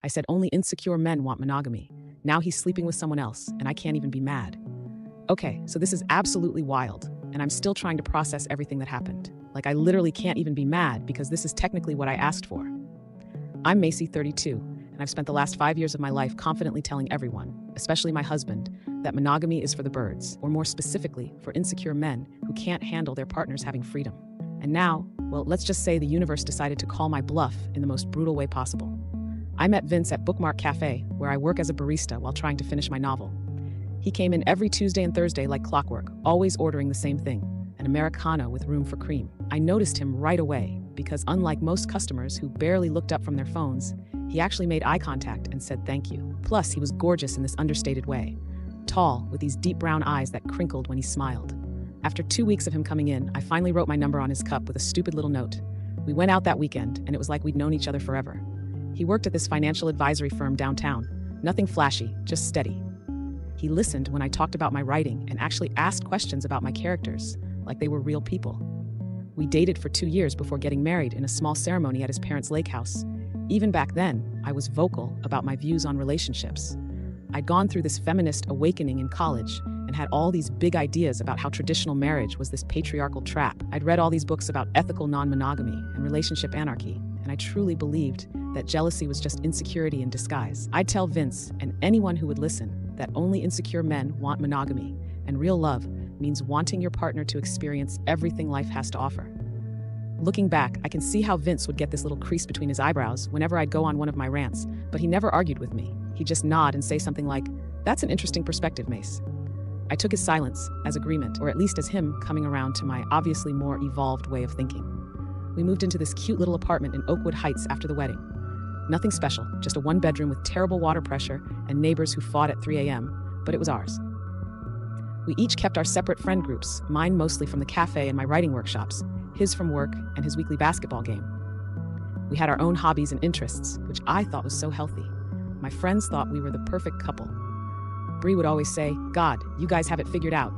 I said only insecure men want monogamy. Now he's sleeping with someone else, and I can't even be mad. Okay, so this is absolutely wild, and I'm still trying to process everything that happened. Like, I literally can't even be mad because this is technically what I asked for. I'm Macy, 32, and I've spent the last 5 years of my life confidently telling everyone, especially my husband, that monogamy is for the birds, or more specifically, for insecure men who can't handle their partners having freedom. And now, well, let's just say the universe decided to call my bluff in the most brutal way possible. I met Vince at Bookmark Cafe, where I work as a barista while trying to finish my novel. He came in every Tuesday and Thursday like clockwork, always ordering the same thing, an Americano with room for cream. I noticed him right away because unlike most customers who barely looked up from their phones, he actually made eye contact and said thank you. Plus, he was gorgeous in this understated way. Tall, with these deep brown eyes that crinkled when he smiled. After 2 weeks of him coming in, I finally wrote my number on his cup with a stupid little note. We went out that weekend, and it was like we'd known each other forever. He worked at this financial advisory firm downtown. Nothing flashy, just steady. He listened when I talked about my writing and actually asked questions about my characters, like they were real people. We dated for 2 years before getting married in a small ceremony at his parents' lake house. Even back then, I was vocal about my views on relationships. I'd gone through this feminist awakening in college and had all these big ideas about how traditional marriage was this patriarchal trap. I'd read all these books about ethical non-monogamy and relationship anarchy, and I truly believed that jealousy was just insecurity in disguise. I'd tell Vince, and anyone who would listen, that only insecure men want monogamy, and real love means wanting your partner to experience everything life has to offer. Looking back, I can see how Vince would get this little crease between his eyebrows whenever I'd go on one of my rants, but he never argued with me. He'd just nod and say something like, "That's an interesting perspective, Mace." I took his silence as agreement, or at least as him coming around to my obviously more evolved way of thinking. We moved into this cute little apartment in Oakwood Heights after the wedding. Nothing special, just a one-bedroom with terrible water pressure and neighbors who fought at 3 a.m., but it was ours. We each kept our separate friend groups, mine mostly from the cafe and my writing workshops, his from work and his weekly basketball game. We had our own hobbies and interests, which I thought was so healthy. My friends thought we were the perfect couple. Bree would always say, "God, you guys have it figured out."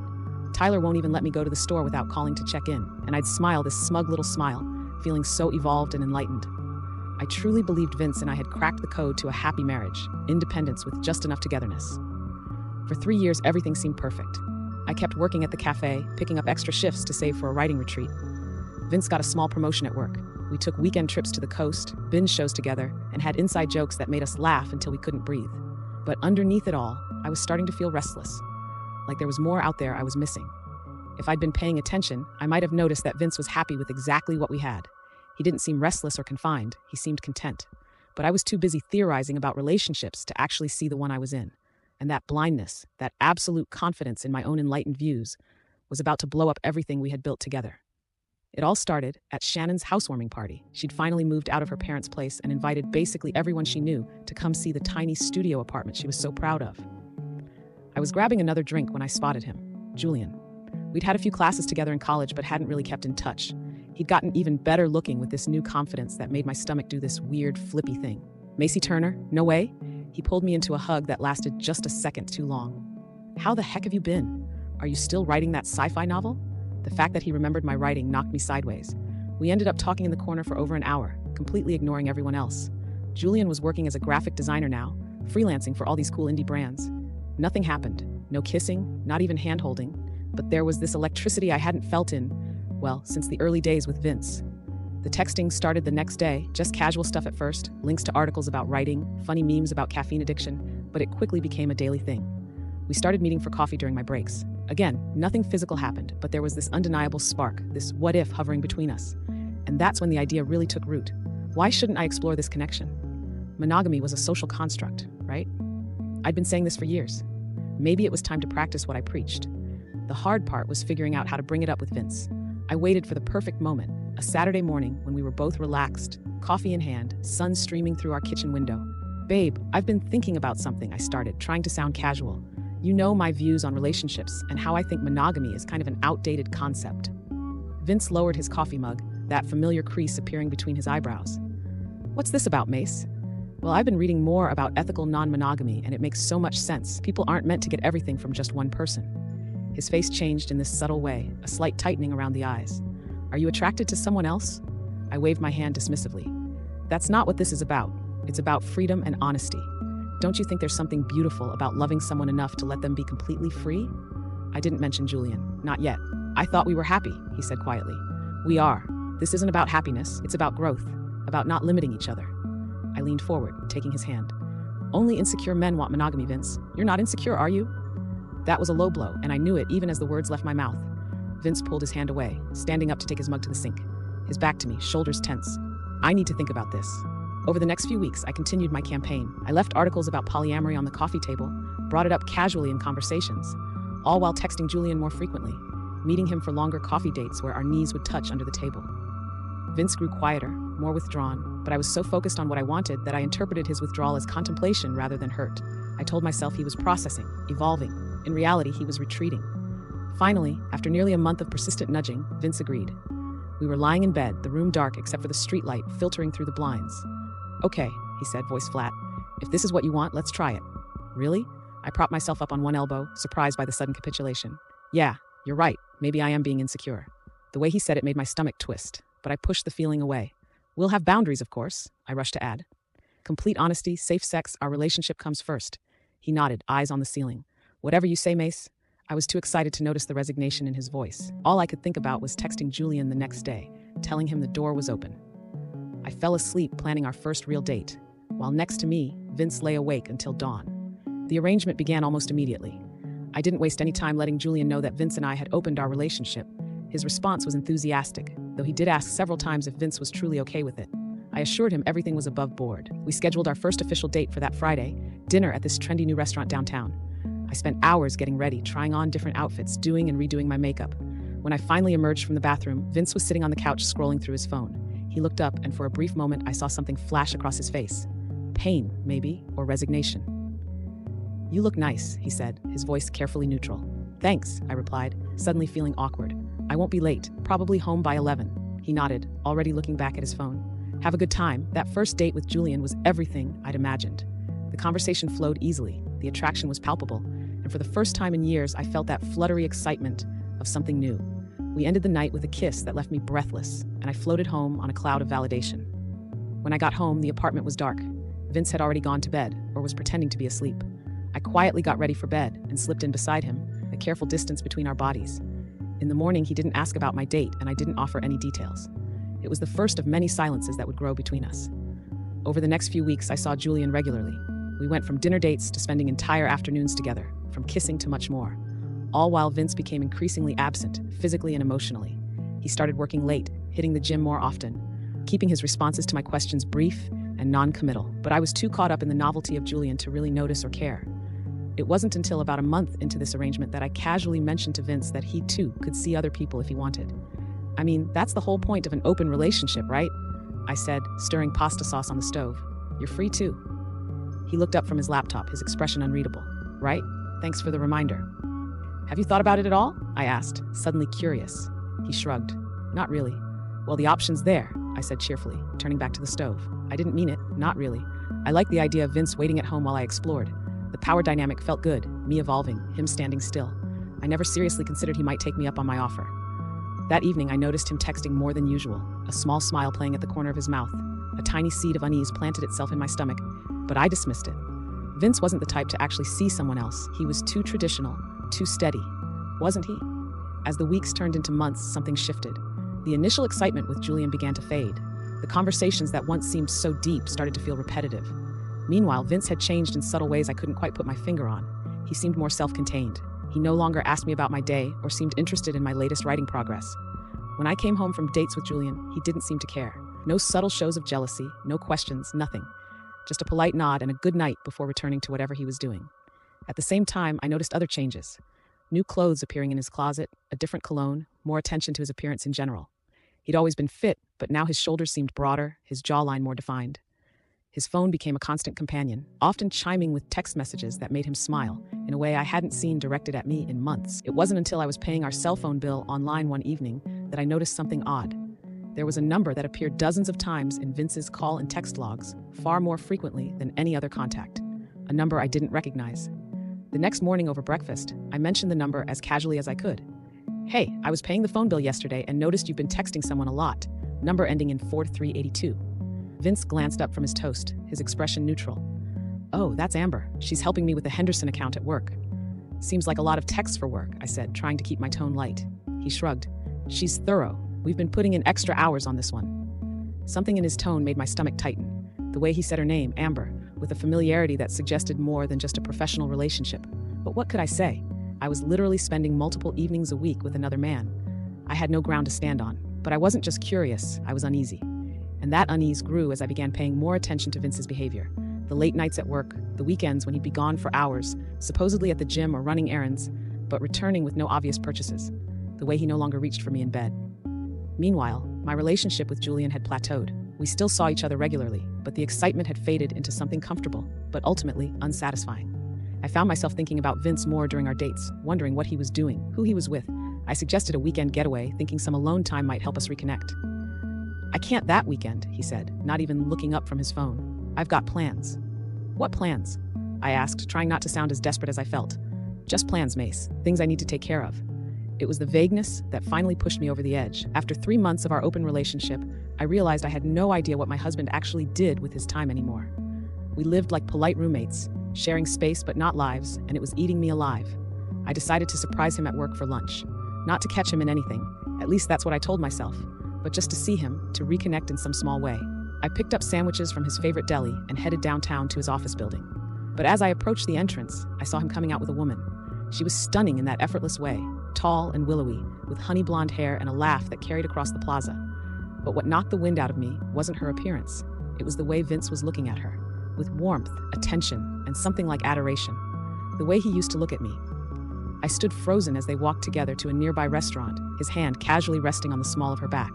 Tyler won't even let me go to the store without calling to check in, and I'd smile this smug little smile, feeling so evolved and enlightened. I truly believed Vince and I had cracked the code to a happy marriage, independence with just enough togetherness. For 3 years, everything seemed perfect. I kept working at the cafe, picking up extra shifts to save for a writing retreat. Vince got a small promotion at work. We took weekend trips to the coast, binge shows together, and had inside jokes that made us laugh until we couldn't breathe. But underneath it all, I was starting to feel restless, like there was more out there I was missing. If I'd been paying attention, I might have noticed that Vince was happy with exactly what we had. He didn't seem restless or confined, he seemed content. But I was too busy theorizing about relationships to actually see the one I was in. And that blindness, that absolute confidence in my own enlightened views, was about to blow up everything we had built together. It all started at Shannon's housewarming party. She'd finally moved out of her parents' place and invited basically everyone she knew to come see the tiny studio apartment she was so proud of. I was grabbing another drink when I spotted him, Julian. We'd had a few classes together in college but hadn't really kept in touch. He'd gotten even better looking with this new confidence that made my stomach do this weird flippy thing. "Macy Turner, no way?" He pulled me into a hug that lasted just a second too long. "How the heck have you been? Are you still writing that sci-fi novel?" The fact that he remembered my writing knocked me sideways. We ended up talking in the corner for over an hour, completely ignoring everyone else. Julian was working as a graphic designer now, freelancing for all these cool indie brands. Nothing happened. No kissing, not even hand-holding. But there was this electricity I hadn't felt in, well, since the early days with Vince. The texting started the next day, just casual stuff at first, links to articles about writing, funny memes about caffeine addiction, but it quickly became a daily thing. We started meeting for coffee during my breaks. Again, nothing physical happened, but there was this undeniable spark, this what-if hovering between us. And that's when the idea really took root. Why shouldn't I explore this connection? Monogamy was a social construct, right? I'd been saying this for years. Maybe it was time to practice what I preached. The hard part was figuring out how to bring it up with Vince. I waited for the perfect moment, a Saturday morning when we were both relaxed, coffee in hand, sun streaming through our kitchen window. "Babe, I've been thinking about something," I started, trying to sound casual. "You know my views on relationships and how I think monogamy is kind of an outdated concept." Vince lowered his coffee mug, that familiar crease appearing between his eyebrows. "What's this about, Mace?" "Well, I've been reading more about ethical non-monogamy, and it makes so much sense. People aren't meant to get everything from just one person." His face changed in this subtle way, a slight tightening around the eyes. "Are you attracted to someone else?" I waved my hand dismissively. "That's not what this is about. It's about freedom and honesty. Don't you think there's something beautiful about loving someone enough to let them be completely free? I didn't mention Julian. Not yet. I thought we were happy, he said quietly. We are. This isn't about happiness. It's about growth. About not limiting each other. I leaned forward, taking his hand. Only insecure men want monogamy, Vince. You're not insecure, are you? That was a low blow, and I knew it even as the words left my mouth. Vince pulled his hand away, standing up to take his mug to the sink. His back to me, shoulders tense. I need to think about this. Over the next few weeks, I continued my campaign. I left articles about polyamory on the coffee table, brought it up casually in conversations, all while texting Julian more frequently, meeting him for longer coffee dates where our knees would touch under the table. Vince grew quieter, more withdrawn, but I was so focused on what I wanted that I interpreted his withdrawal as contemplation rather than hurt. I told myself he was processing, evolving. In reality, he was retreating. Finally, after nearly a month of persistent nudging, Vince agreed. We were lying in bed, the room dark except for the streetlight filtering through the blinds. Okay, he said, voice flat. If this is what you want, let's try it. Really? I propped myself up on one elbow, surprised by the sudden capitulation. Yeah, you're right. Maybe I am being insecure. The way he said it made my stomach twist, but I pushed the feeling away. We'll have boundaries, of course, I rushed to add. Complete honesty, safe sex, our relationship comes first. He nodded, eyes on the ceiling. Whatever you say, Mace. I was too excited to notice the resignation in his voice. All I could think about was texting Julian the next day, telling him the door was open. I fell asleep planning our first real date, while next to me, Vince lay awake until dawn. The arrangement began almost immediately. I didn't waste any time letting Julian know that Vince and I had opened our relationship. His response was enthusiastic, though he did ask several times if Vince was truly okay with it. I assured him everything was above board. We scheduled our first official date for that Friday, dinner at this trendy new restaurant downtown. I spent hours getting ready, trying on different outfits, doing and redoing my makeup. When I finally emerged from the bathroom, Vince was sitting on the couch scrolling through his phone. He looked up, and for a brief moment, I saw something flash across his face. Pain, maybe, or resignation. You look nice, he said, his voice carefully neutral. Thanks, I replied, suddenly feeling awkward. I won't be late, probably home by 11. He nodded, already looking back at his phone. Have a good time. That first date with Julian was everything I'd imagined. The conversation flowed easily, the attraction was palpable, and for the first time in years, I felt that fluttery excitement of something new. We ended the night with a kiss that left me breathless, and I floated home on a cloud of validation. When I got home, the apartment was dark. Vince had already gone to bed, or was pretending to be asleep. I quietly got ready for bed and slipped in beside him, a careful distance between our bodies. In the morning, he didn't ask about my date, and I didn't offer any details. It was the first of many silences that would grow between us. Over the next few weeks, I saw Julian regularly. We went from dinner dates to spending entire afternoons together, from kissing to much more. All while Vince became increasingly absent, physically and emotionally. He started working late, hitting the gym more often, keeping his responses to my questions brief and non-committal. But I was too caught up in the novelty of Julian to really notice or care. It wasn't until about a month into this arrangement that I casually mentioned to Vince that he too could see other people if he wanted. I mean, that's the whole point of an open relationship, right? I said, stirring pasta sauce on the stove. You're free too. He looked up from his laptop, his expression unreadable. Right? Thanks for the reminder. Have you thought about it at all? I asked, suddenly curious. He shrugged. Not really. Well, the option's there, I said cheerfully, turning back to the stove. I didn't mean it, not really. I liked the idea of Vince waiting at home while I explored. The power dynamic felt good, me evolving, him standing still. I never seriously considered he might take me up on my offer. That evening, I noticed him texting more than usual, a small smile playing at the corner of his mouth. A tiny seed of unease planted itself in my stomach, but I dismissed it. Vince wasn't the type to actually see someone else. He was too traditional, too steady. Wasn't he? As the weeks turned into months, something shifted. The initial excitement with Julian began to fade. The conversations that once seemed so deep started to feel repetitive. Meanwhile, Vince had changed in subtle ways I couldn't quite put my finger on. He seemed more self-contained. He no longer asked me about my day or seemed interested in my latest writing progress. When I came home from dates with Julian, he didn't seem to care. No subtle shows of jealousy, no questions, nothing. Just a polite nod and a good night before returning to whatever he was doing. At the same time, I noticed other changes. New clothes appearing in his closet, a different cologne, more attention to his appearance in general. He'd always been fit, but now his shoulders seemed broader, his jawline more defined. His phone became a constant companion, often chiming with text messages that made him smile, in a way I hadn't seen directed at me in months. It wasn't until I was paying our cell phone bill online one evening that I noticed something odd. There was a number that appeared dozens of times in Vince's call and text logs, far more frequently than any other contact. A number I didn't recognize. The next morning over breakfast, I mentioned the number as casually as I could. Hey, I was paying the phone bill yesterday and noticed you've been texting someone a lot. Number ending in 4382. Vince glanced up from his toast, his expression neutral. Oh, that's Amber. She's helping me with the Henderson account at work. Seems like a lot of text for work, I said, trying to keep my tone light. He shrugged. She's thorough. We've been putting in extra hours on this one. Something in his tone made my stomach tighten. The way he said her name, Amber, with a familiarity that suggested more than just a professional relationship. But what could I say? I was literally spending multiple evenings a week with another man. I had no ground to stand on, but I wasn't just curious, I was uneasy. And that unease grew as I began paying more attention to Vince's behavior. The late nights at work, the weekends when he'd be gone for hours, supposedly at the gym or running errands, but returning with no obvious purchases. The way he no longer reached for me in bed. Meanwhile, my relationship with Julian had plateaued. We still saw each other regularly, but the excitement had faded into something comfortable, but ultimately unsatisfying. I found myself thinking about Vince more during our dates, wondering what he was doing, who he was with. I suggested a weekend getaway, thinking some alone time might help us reconnect. I can't that weekend, he said, not even looking up from his phone. I've got plans. What plans? I asked, trying not to sound as desperate as I felt. Just plans, Mace. Things I need to take care of. It was the vagueness that finally pushed me over the edge. After 3 months of our open relationship, I realized I had no idea what my husband actually did with his time anymore. We lived like polite roommates, sharing space but not lives, and it was eating me alive. I decided to surprise him at work for lunch. Not to catch him in anything, at least that's what I told myself, but just to see him, to reconnect in some small way. I picked up sandwiches from his favorite deli and headed downtown to his office building. But as I approached the entrance, I saw him coming out with a woman. She was stunning in that effortless way, tall and willowy, with honey blonde hair and a laugh that carried across the plaza. But what knocked the wind out of me wasn't her appearance. It was the way Vince was looking at her, with warmth, attention, and something like adoration. The way he used to look at me. I stood frozen as they walked together to a nearby restaurant, his hand casually resting on the small of her back.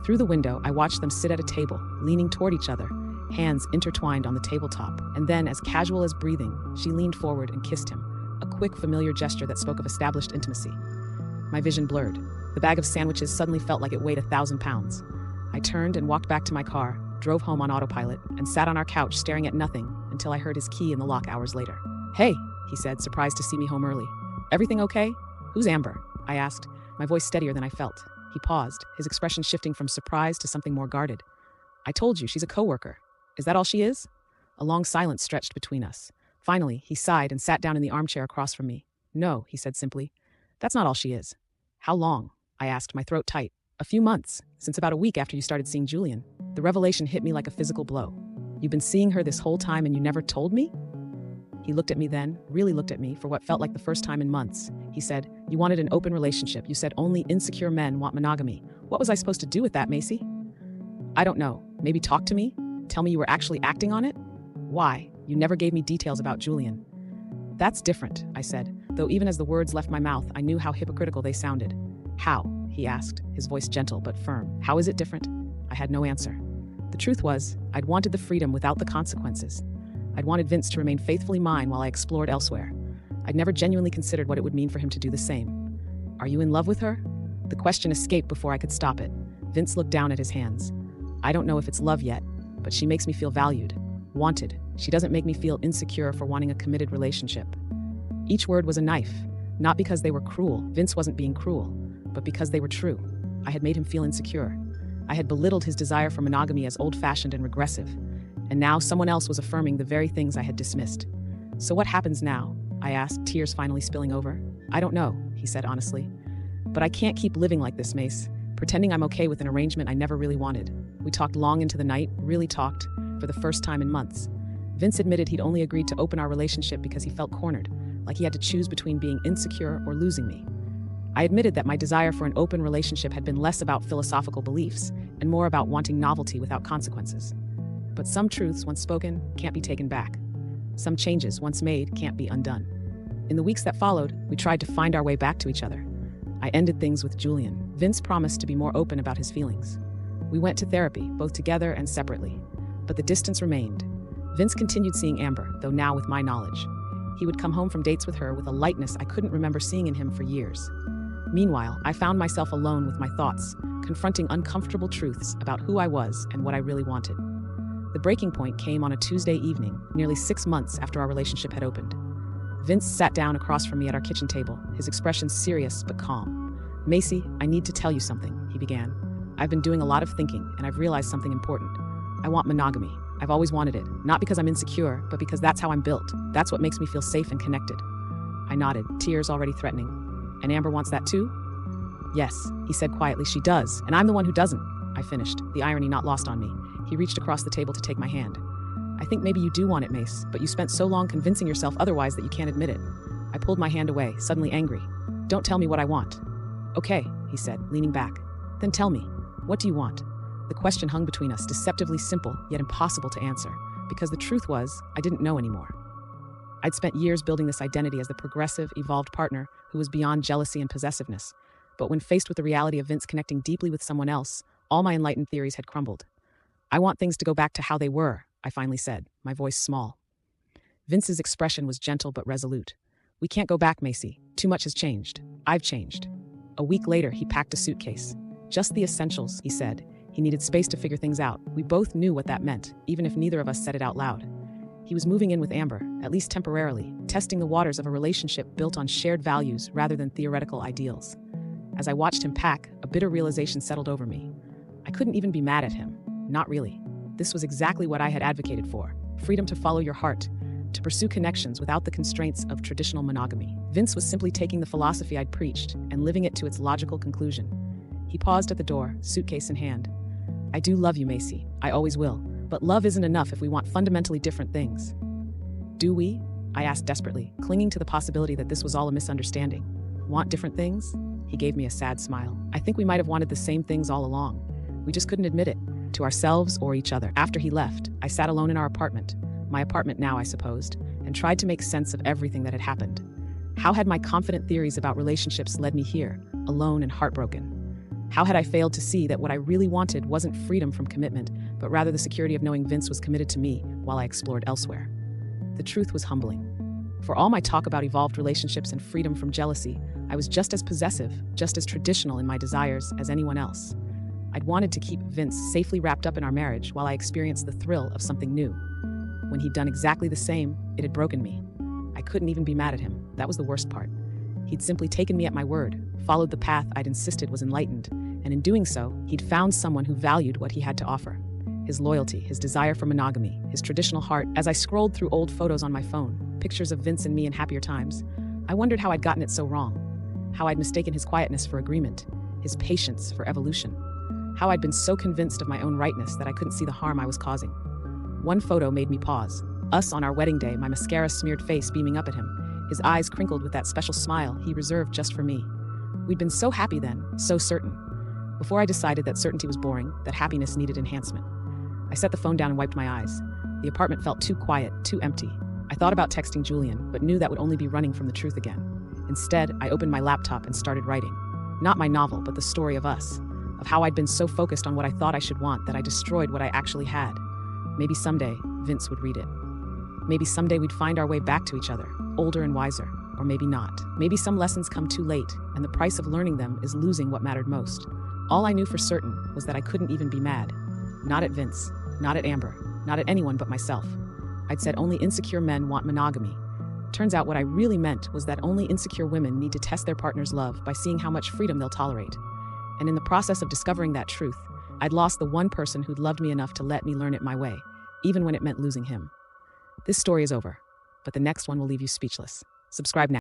Through the window, I watched them sit at a table, leaning toward each other, hands intertwined on the tabletop, and then, as casual as breathing, she leaned forward and kissed him, a quick, familiar gesture that spoke of established intimacy. My vision blurred. The bag of sandwiches suddenly felt like it weighed 1,000 pounds. I turned and walked back to my car, drove home on autopilot, and sat on our couch staring at nothing until I heard his key in the lock hours later. Hey, he said, surprised to see me home early. Everything okay? Who's Amber? I asked, my voice steadier than I felt. He paused, his expression shifting from surprise to something more guarded. I told you, she's a coworker. Is that all she is? A long silence stretched between us. Finally, he sighed and sat down in the armchair across from me. No, he said simply. That's not all she is. How long? I asked, my throat tight. A few months, since about a week after you started seeing Julian. The revelation hit me like a physical blow. You've been seeing her this whole time and you never told me? He looked at me then, really looked at me for what felt like the first time in months. He said, you wanted an open relationship. You said only insecure men want monogamy. What was I supposed to do with that, Macy? I don't know. Maybe talk to me? Tell me you were actually acting on it? Why? You never gave me details about Julian. That's different, I said, though even as the words left my mouth, I knew how hypocritical they sounded. How? He asked, his voice gentle but firm. How is it different? I had no answer. The truth was, I'd wanted the freedom without the consequences. I'd wanted Vince to remain faithfully mine while I explored elsewhere. I'd never genuinely considered what it would mean for him to do the same. Are you in love with her? The question escaped before I could stop it. Vince looked down at his hands. I don't know if it's love yet, but she makes me feel valued, wanted. She doesn't make me feel insecure for wanting a committed relationship. Each word was a knife, not because they were cruel. Vince wasn't being cruel, but because they were true. I had made him feel insecure. I had belittled his desire for monogamy as old-fashioned and regressive. And now someone else was affirming the very things I had dismissed. So what happens now? I asked, tears finally spilling over. I don't know, he said honestly. But I can't keep living like this, Mace, pretending I'm okay with an arrangement I never really wanted. We talked long into the night, really talked, for the first time in months. Vince admitted he'd only agreed to open our relationship because he felt cornered, like he had to choose between being insecure or losing me. I admitted that my desire for an open relationship had been less about philosophical beliefs and more about wanting novelty without consequences. But some truths, once spoken, can't be taken back. Some changes, once made, can't be undone. In the weeks that followed, we tried to find our way back to each other. I ended things with Julian. Vince promised to be more open about his feelings. We went to therapy, both together and separately. But the distance remained. Vince continued seeing Amber, though now with my knowledge. He would come home from dates with her with a lightness I couldn't remember seeing in him for years. Meanwhile, I found myself alone with my thoughts, confronting uncomfortable truths about who I was and what I really wanted. The breaking point came on a Tuesday evening, nearly 6 months after our relationship had opened. Vince sat down across from me at our kitchen table, his expression serious but calm. Macy, I need to tell you something, he began. I've been doing a lot of thinking, and I've realized something important. I want monogamy. I've always wanted it, not because I'm insecure, but because that's how I'm built. That's what makes me feel safe and connected. I nodded, tears already threatening. And Amber wants that too? Yes, he said quietly, she does, and I'm the one who doesn't. I finished, the irony not lost on me. He reached across the table to take my hand. I think maybe you do want it, Mace, but you spent so long convincing yourself otherwise that you can't admit it. I pulled my hand away, suddenly angry. Don't tell me what I want. Okay, he said, leaning back. Then tell me, what do you want? The question hung between us, deceptively simple, yet impossible to answer, because the truth was, I didn't know anymore. I'd spent years building this identity as the progressive, evolved partner who was beyond jealousy and possessiveness. But when faced with the reality of Vince connecting deeply with someone else, all my enlightened theories had crumbled. I want things to go back to how they were, I finally said, my voice small. Vince's expression was gentle but resolute. We can't go back, Macy. Too much has changed. I've changed. A week later, he packed a suitcase. Just the essentials, he said. He needed space to figure things out. We both knew what that meant, even if neither of us said it out loud. He was moving in with Amber, at least temporarily, testing the waters of a relationship built on shared values rather than theoretical ideals. As I watched him pack, a bitter realization settled over me. I couldn't even be mad at him. Not really. This was exactly what I had advocated for. Freedom to follow your heart, to pursue connections without the constraints of traditional monogamy. Vince was simply taking the philosophy I'd preached and living it to its logical conclusion. He paused at the door, suitcase in hand. I do love you, Macy. I always will. But love isn't enough if we want fundamentally different things. Do we? I asked desperately, clinging to the possibility that this was all a misunderstanding. Want different things? He gave me a sad smile. I think we might have wanted the same things all along. We just couldn't admit it, to ourselves or each other. After he left, I sat alone in our apartment, my apartment now, I supposed, and tried to make sense of everything that had happened. How had my confident theories about relationships led me here, alone and heartbroken? How had I failed to see that what I really wanted wasn't freedom from commitment, but rather the security of knowing Vince was committed to me while I explored elsewhere? The truth was humbling. For all my talk about evolved relationships and freedom from jealousy, I was just as possessive, just as traditional in my desires as anyone else. I'd wanted to keep Vince safely wrapped up in our marriage while I experienced the thrill of something new. When he'd done exactly the same, it had broken me. I couldn't even be mad at him. That was the worst part. He'd simply taken me at my word, followed the path I'd insisted was enlightened, and in doing so, he'd found someone who valued what he had to offer. His loyalty, his desire for monogamy, his traditional heart. As I scrolled through old photos on my phone, pictures of Vince and me in happier times, I wondered how I'd gotten it so wrong, how I'd mistaken his quietness for agreement, his patience for evolution, how I'd been so convinced of my own rightness that I couldn't see the harm I was causing. One photo made me pause. Us on our wedding day, my mascara-smeared face beaming up at him, his eyes crinkled with that special smile he reserved just for me. We'd been so happy then, so certain. Before I decided that certainty was boring, that happiness needed enhancement. I set the phone down and wiped my eyes. The apartment felt too quiet, too empty. I thought about texting Julian, but knew that would only be running from the truth again. Instead, I opened my laptop and started writing. Not my novel, but the story of us, of how I'd been so focused on what I thought I should want that I destroyed what I actually had. Maybe someday, Vince would read it. Maybe someday we'd find our way back to each other, older and wiser, or maybe not. Maybe some lessons come too late, and the price of learning them is losing what mattered most. All I knew for certain was that I couldn't even be mad. Not at Vince, not at Amber, not at anyone but myself. I'd said only insecure men want monogamy. Turns out what I really meant was that only insecure women need to test their partner's love by seeing how much freedom they'll tolerate. And in the process of discovering that truth, I'd lost the one person who'd loved me enough to let me learn it my way, even when it meant losing him. This story is over, but the next one will leave you speechless. Subscribe now.